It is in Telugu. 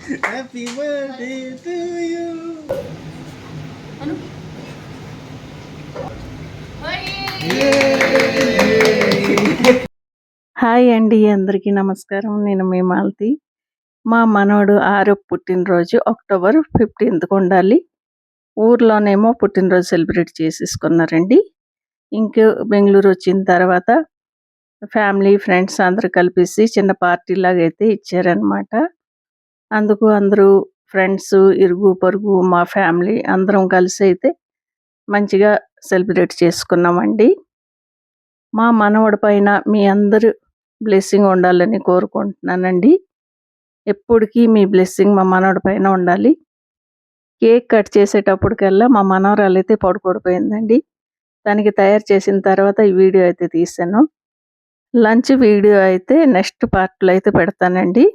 Happy birthday to you. Hi అండి, అందరికీ నమస్కారం. నేను మీ మాలతి. మా మనవడు 6 పుట్టినరోజు అక్టోబర్ 15కు ఉండాలి. ఊర్లోనేమో పుట్టినరోజు సెలబ్రేట్ చేసేసుకున్నారండి. ఇంక బెంగళూరు వచ్చిన తర్వాత ఫ్యామిలీ ఫ్రెండ్స్ అందరూ కలిపేసి చిన్న పార్టీ లాగా అయితే ఇచ్చారనమాట. అందుకు అందరూ ఫ్రెండ్స్, ఇరుగు పొరుగు, మా ఫ్యామిలీ అందరం కలిసి అయితే మంచిగా సెలబ్రేట్ చేసుకున్నామండి. మా మనవడి పైన మీ అందరూ బ్లెస్సింగ్ ఉండాలని కోరుకుంటున్నానండి. ఎప్పటికీ మీ బ్లెస్సింగ్ మా మనవడి పైన ఉండాలి. కేక్ కట్ చేసేటప్పటికల్లా మా మనవరాలు అయితే పడుకోడిపోయిందండి. దానికి తయారు చేసిన తర్వాత ఈ వీడియో అయితే తీసాను. లంచ్ వీడియో అయితే నెక్స్ట్ పార్ట్లో అయితే పెడతానండి.